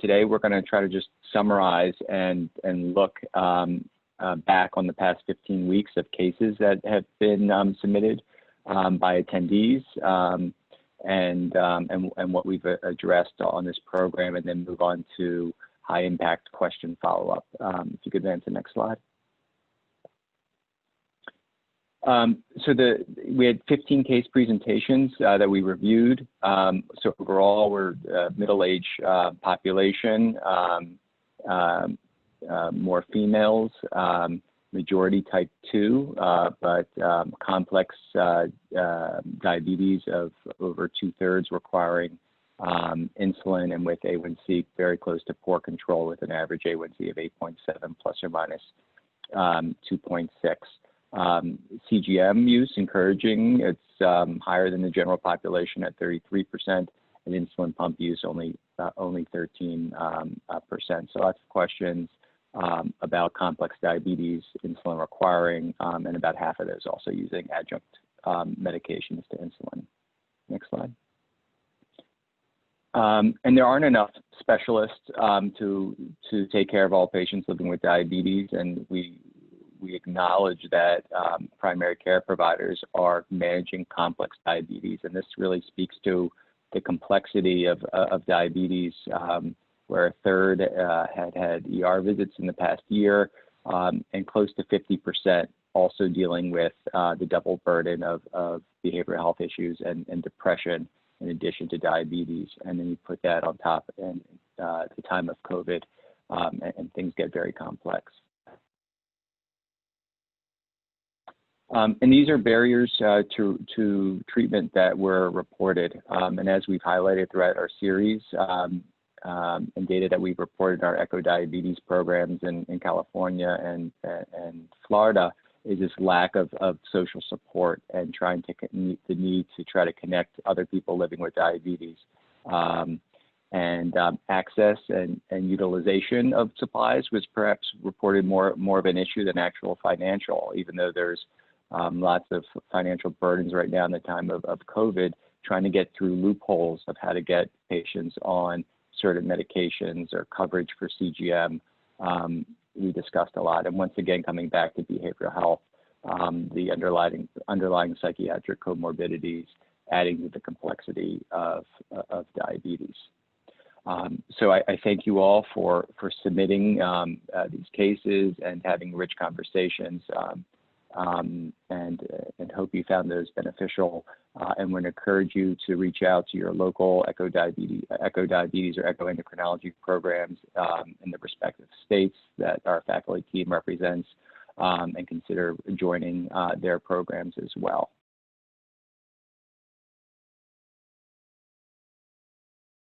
today we're going to try to just summarize and look back on the past 15 weeks of cases that have been submitted by attendees and what we've addressed on this program, and then move on to high impact question follow-up. If you could advance the next slide. We had 15 case presentations that we reviewed. So overall, we're middle-age population, more females, majority type 2, but complex diabetes of over 2/3 requiring insulin, and with A1C very close to poor control with an average A1C of 8.7 plus or minus 2.6. CGM use encouraging. It's higher than the general population at 33%, and insulin pump use only 13%. So lots of questions about complex diabetes, insulin requiring, and about half of those also using adjunct medications to insulin. Next slide. And there aren't enough specialists to take care of all patients living with diabetes, and we acknowledge that primary care providers are managing complex diabetes, and this really speaks to the complexity of diabetes, where a third had ER visits in the past year, and close to 50% also dealing with the double burden of behavioral health issues and depression in addition to diabetes. And then you put that on top and the time of COVID, and things get very complex. And these are barriers to treatment that were reported. And as we've highlighted throughout our series, and data that we've reported in our Echo Diabetes programs in California and Florida, is this lack of social support and trying to meet the need to try to connect other people living with diabetes. Access and utilization of supplies was perhaps reported more of an issue than actual financial, even though there's lots of financial burdens right now in the time of COVID, trying to get through loopholes of how to get patients on certain medications or coverage for CGM. We discussed a lot. And once again, coming back to behavioral health, the underlying psychiatric comorbidities adding to the complexity of diabetes. So I thank you all for submitting these cases and having rich conversations, and hope you found those beneficial, and would encourage you to reach out to your local Echo Diabetes or Echo Endocrinology programs in the respective states that our faculty team represents, and consider joining their programs as well.